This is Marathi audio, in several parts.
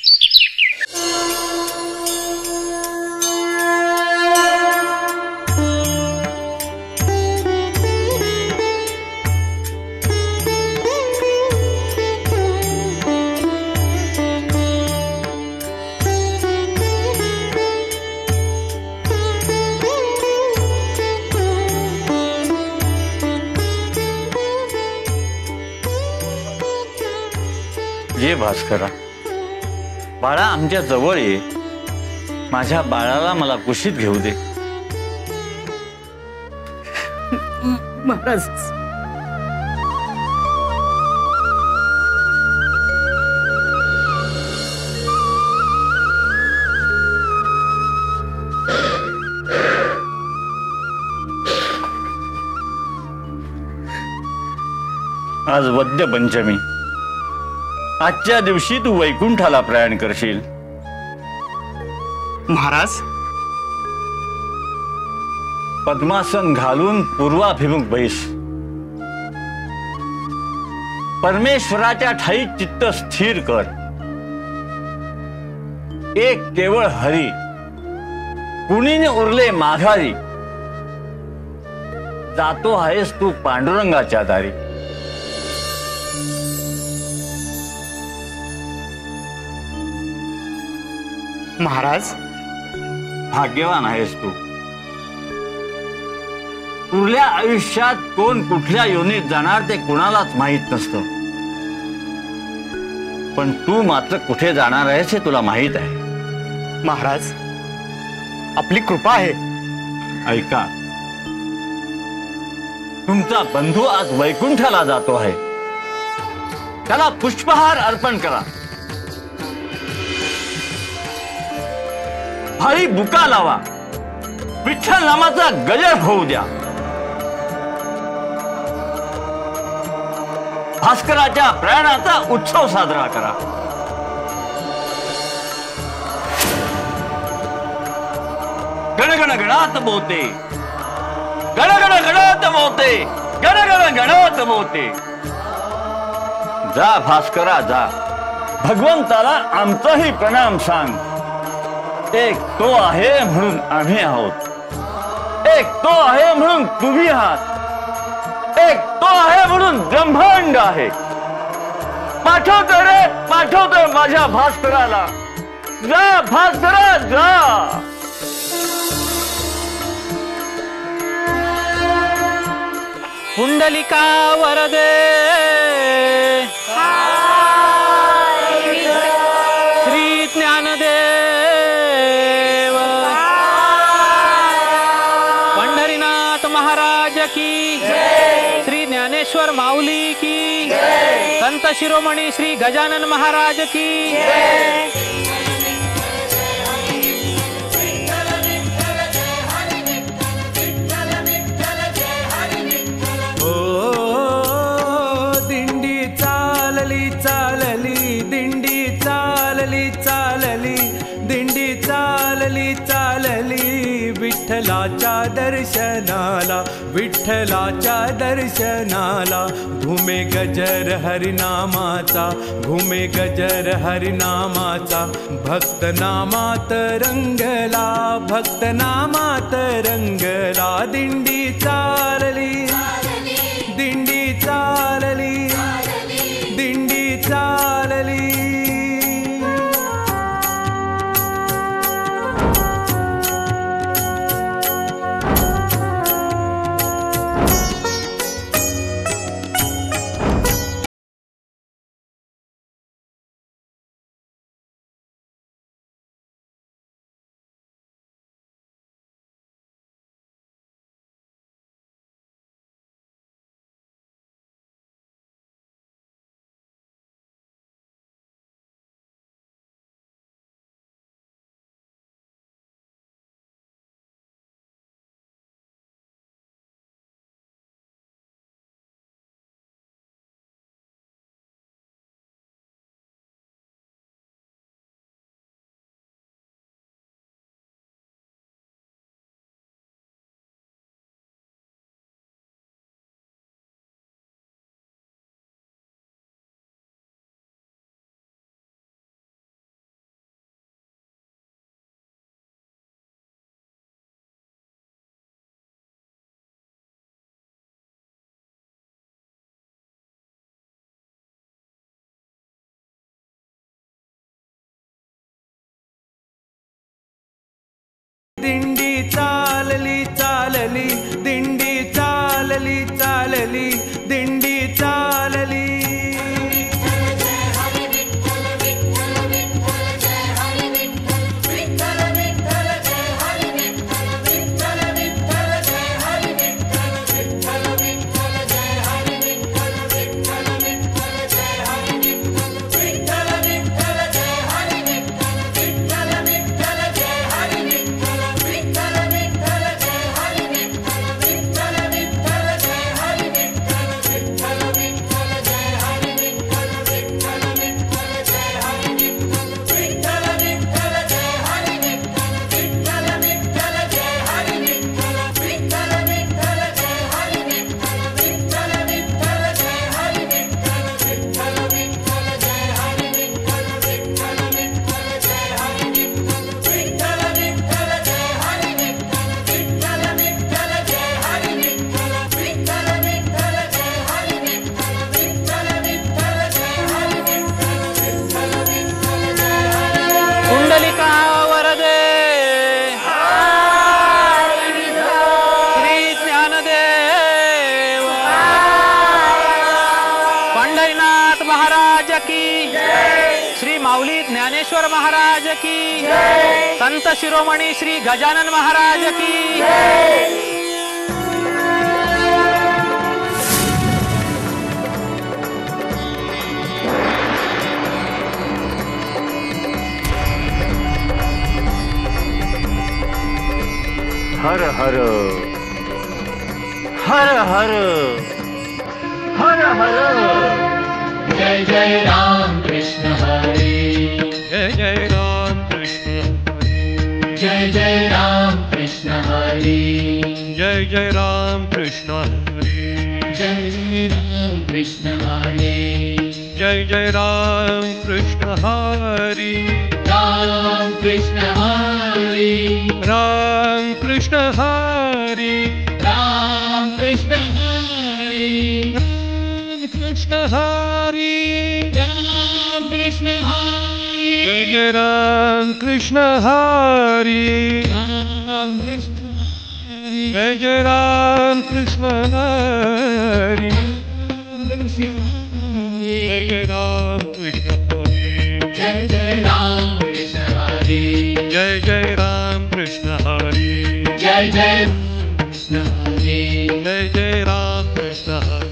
ये भास्करा, बाळा आमच्या जवळ ये. माझ्या बाळाला मला कुशीत घेऊ दे. महाराज आज वद्य पंचमी. आजच्या दिवशी तू वैकुंठाला प्रयाण करशील. महाराज पद्मासन घालून पूर्वाभिमुख बैस. परमेश्वराच्या ठाई चित्त स्थिर कर. एक केवळ हरी, कुणीने उरले माघारी. जातो आहेस तू पांडुरंगाच्या दारी. महाराज भाग्यवान आहेस तू. उरल्या आयुष्यात कोण कुठल्या योनीत जाणार ते कुणालाच माहीत नसतं. पण तू मात्र कुठे जाणार आहेस हे तुला माहीत आहे. महाराज आपली कृपा आहे. ऐका, तुमचा बंधू आज वैकुंठाला जातो आहे. त्याला पुष्पहार अर्पण करा. भारी बुका लावा. विठ्ठल नामाचा गजर होऊ द्या. भास्कराच्या प्रयाणाचा उत्सव साजरा करा. गणगण गणात मोते, गणगण गणात मोते, गणगण गणात मोते. जा भास्करा जा. भगवंताला आमचाही प्रणाम सांग. एक तो आहे म्हणून आम्ही आहोत. एक तो आहे म्हणून तुम्ही आहात. एक तो आहे म्हणून ब्रह्मांड आहे. पाठवतो रे, पाठवतो माझ्या भास्कराला. जा भास्करा जा. पुंडलिका वरदे श्री ज्ञानदेव पंढरीनाथ महाराज की, श्री ज्ञानेश्वर माऊली की, संत शिरोमणी श्री गजानन महाराज की. विठ्ठलाच्या दर्शनाला, विठ्ठलाच्या दर्शनाला. घुमे गजर हरिनामाचा, घुमे गजर हरिनामाचा. भक्त नामात रंगला, भक्त नामात रंगला. दिंडी चालली, दिंडी चालली, दिंडी चालली. दिंडी चालली चालली, दिंडी चालली चालली, दिंडी चालली. श्री माऊली ज्ञानेश्वर महाराज की, संत शिरोमणी श्री गजानन महाराज की. हर हर हर हर हर हर. जय जय राम कृष्ण हरे, जय जय राम कृष्ण हरे, जय जय राम कृष्ण हरे, जय जय राम कृष्ण हरे, जय राम कृष्ण हरे, जय जय राम कृष्ण हरे, राम कृष्ण हरे, राम कृष्ण हरे, राम कृष्ण हरे, कृष्ण हरे, राम कृष्ण हरे, जय जय राम कृष्ण हरे, राम कृष्ण हरे, जय जय राम कृष्ण हरे, जय जय राम कृष्ण हरे, जय जय राम कृष्ण हरे, जय जय राम कृष्ण हरे, जय जय कृष्ण हरे, जय जय राम कृष्ण हरे.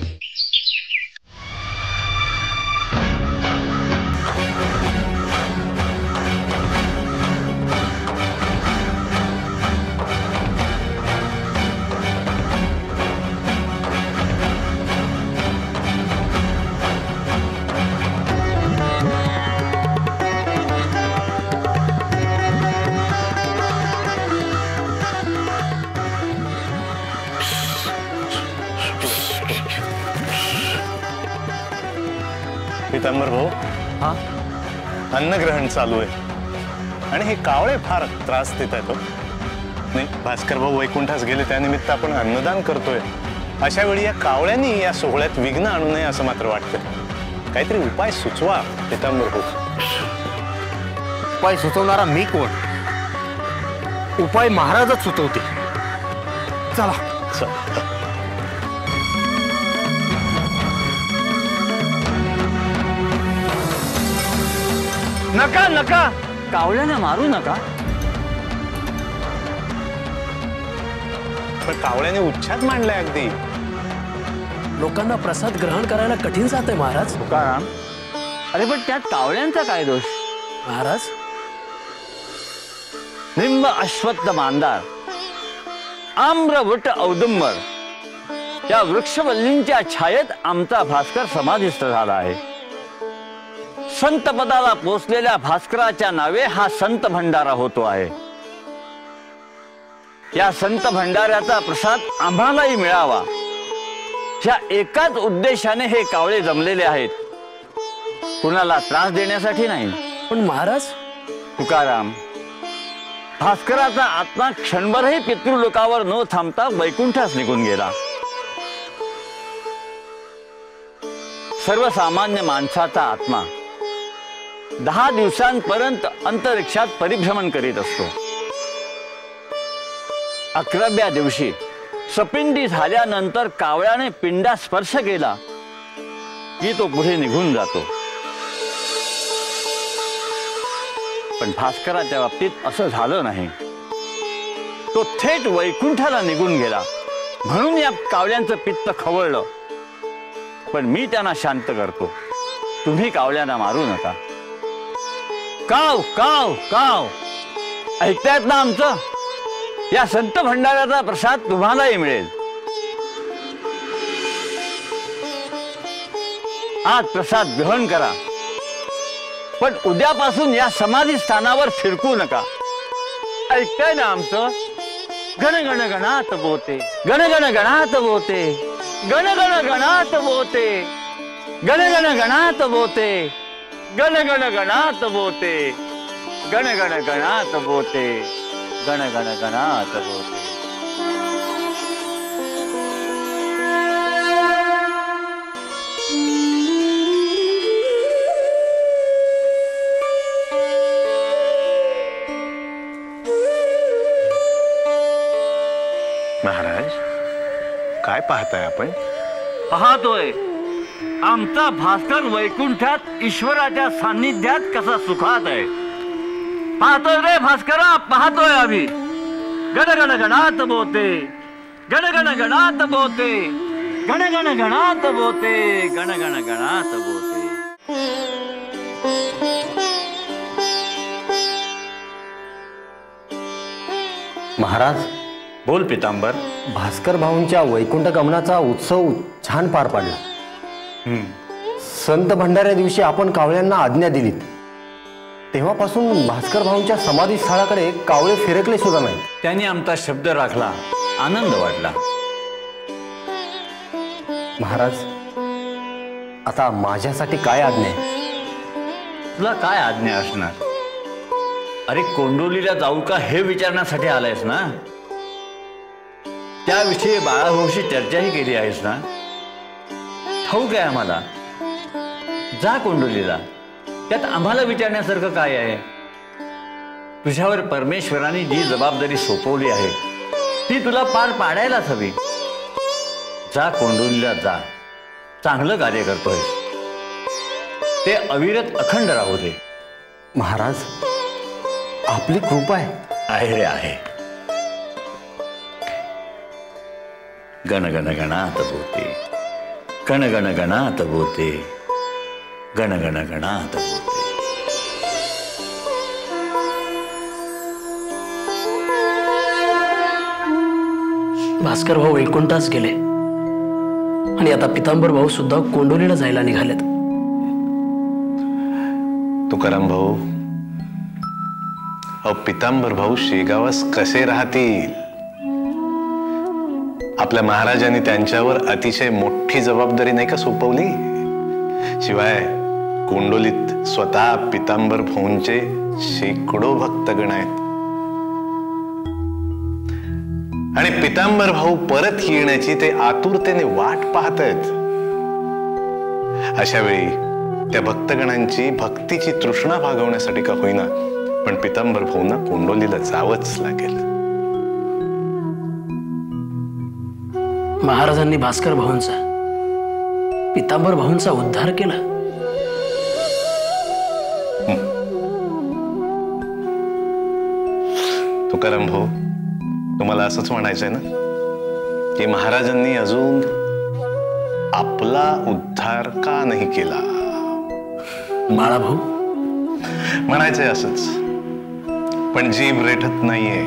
पितांबर भाऊ, अन्नग्रहण चालू आहे आणि हे कावळे फार त्रास देत आहेत. नाही, भास्कर भाऊ वैकुंठास गेले त्यानिमित्त आपण अन्नदान करतोय. अशा वेळी या कावळ्यांनी या सोहळ्यात विघ्न आणू नये असं मात्र वाटतं. काहीतरी उपाय सुचवा पितांबर भाऊ. उपाय सुचवणारा मी कोण? उपाय महाराजच सुचवते. चला. नका नका, कावळ्याने मारू नका. पण कावळ्याने उच्छाद मांडलाय अगदी. लोकांना प्रसाद ग्रहण करायला कठीण जाते महाराज. तुकाराम, अरे पण त्यात कावळ्यांचा काय दोष? महाराज, निंब अश्वत्थ मांदार, आम्रवट औदुंबर या वृक्षवल्लींच्या छायेत आमचा भास्कर समाधिस्थ झाला आहे. संत पदाला पोचलेल्या भास्कराच्या नावे हा संत भंडारा होतो आहे. या संत भंडाऱ्याचा प्रसाद आम्हालाही मिळावा या एकाच उद्देशाने हे कावळे जमलेले आहेत, कुणाला त्रास देण्यासाठी नाही. पण महाराज, तुकाराम, भास्कराचा आत्मा क्षणभरही पितृलोकावर न थांबता वैकुंठास निघून गेला. सर्वसामान्य माणसाचा आत्मा 10 दिवसांपर्यंत अंतरिक्षात परिभ्रमण करीत असतो. 11व्या दिवशी सपिंडी झाल्यानंतर कावळ्याने पिंडा स्पर्श केला की तो पुढे निघून जातो. पण भास्कराच्या बाबतीत असं झालं नाही. तो थेट वैकुंठाला निघून गेला. म्हणून या कावळ्यांचं पित्त खवळलं. पण मी त्यांना शांत करतो. तुम्ही कावळ्यांना मारू नका. काव काव काव ऐकतायत ना आमचं? या संत भंडाऱ्याचा प्रसाद तुम्हालाही मिळेल. आज प्रसाद ग्रहण करा. पण उद्यापासून या समाधी स्थानावर फिरकू नका. ऐकताय ना आमचं? गण गण गणात बोते, गण गण गणात बोते, गण गण गणात बोते, गण गण गणात बोते, गण गण गणात बोते, गण गण गणात बोते, गण गण गणात बोते. महाराज, काय पाहताय आपण? पाहतोय आमचा भास्कर वैकुंठात ईश्वराच्या सान्निध्यात कसा सुखात आहे. पाहतोय रे भास्करा, पाहतोय आम्ही. गण गण गणात बोते, गण गण गणात बोते, गण गण गणात बोते, गण गण गणात बोते. महाराज, बोल पितांबर. भास्कर भाऊंच्या वैकुंठ गमनाचा उत्सव छान पार पडला. संत भंडाऱ्या दिवशी आपण कावळ्यांना आज्ञा दिलीत. तेव्हापासून भास्कर भाऊंच्या समाधी स्थळाकडे कावळे फिरकले सुद्धा नाही. त्यांनी आमचा शब्द राखला. आनंद वाटला. महाराज, आता माझ्यासाठी काय आज्ञा आहे? तुला काय आज्ञा असणार? अरे कोंडोलीला जाऊ का हे विचारण्यासाठी आलायस ना? त्याविषयी बाळाभाऊशी चर्चाही केली आहेस ना? ठाऊक आहे आम्हाला. जा कोंडोलीला. त्यात आम्हाला विचारण्यासारखं काय आहे? तुझ्यावर परमेश्वराने जी जबाबदारी सोपवली आहे ती तुला पार पाडायलाच हवी. जा कोंडोलीला जा. चांगलं कार्य करतोय. ते अविरत अखंड राहू दे. महाराज, आपली कृपा आहे. आहे रे आहे. गण गण गणात बोते, गण गण गणात बोते, गण गण गणात बोते. भास्कर भाऊ वैकुंठास गेले आणि आता पितांबर भाऊ सुद्धा कोंडोलीला जायला निघालेत. तुकाराम भाऊ, अहो पितांबर भाऊ शेगावास कसे राहतील? आपल्या महाराजांनी त्यांच्यावर अतिशय मोठी जबाबदारी नाही का सोपवली? शिवाय कोंडोलीत स्वतः पितांबर भाऊंचे शेकडो भक्तगण आहेत आणि पितांबर भाऊ परत येण्याची ते आतुरतेने वाट पाहत आहेत. अशा वेळी त्या भक्तगणांची भक्तीची तृष्णा भागवण्यासाठी का होईना पण पितांबर भाऊंना कोंडोलीला जावंच लागेल. महाराजांनी भास्कर भाऊंचा, पितांबर भाऊंचा उद्धार केला. तुकाराम भाऊ, तुम्हाला असंच म्हणायचंय ना की महाराजांनी अजून आपला उद्धार का नाही केला? बाळा भाऊ, म्हणायचंय असंच, पण जीभ रेटत नाहीये.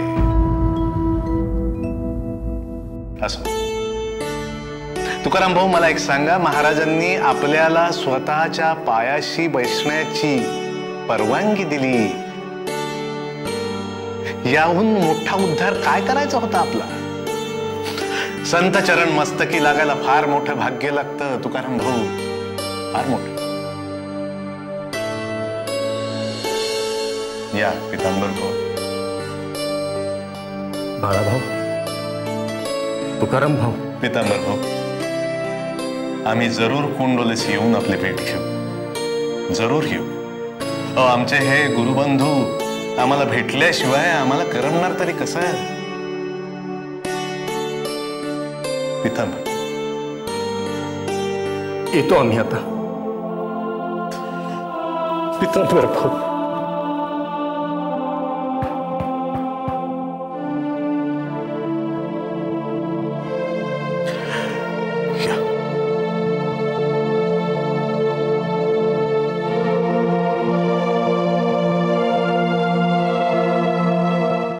असो तुकाराम भाऊ, मला एक सांगा, महाराजांनी आपल्याला स्वतःच्या पायाशी बसण्याची परवानगी दिली. याहून मोठा उद्धार काय करायचा होता आपला? संत चरण मस्तकी लागायला फार मोठं भाग्य लागतं तुकाराम भाऊ, फार मोठं. या पितांबर भाऊ. बाळाभाऊ, तुकाराम भाऊ, पितांबर भाऊ, आम्ही जरूर कोंडोलीस येऊन आपली भेट घेऊ. जरूर घेऊ. आमचे हे गुरुबंधू आम्हाला भेटल्याशिवाय आम्हाला करमणार तरी कसं आहे? पितांबर, येतो आम्ही आता. पितांबर भाऊ.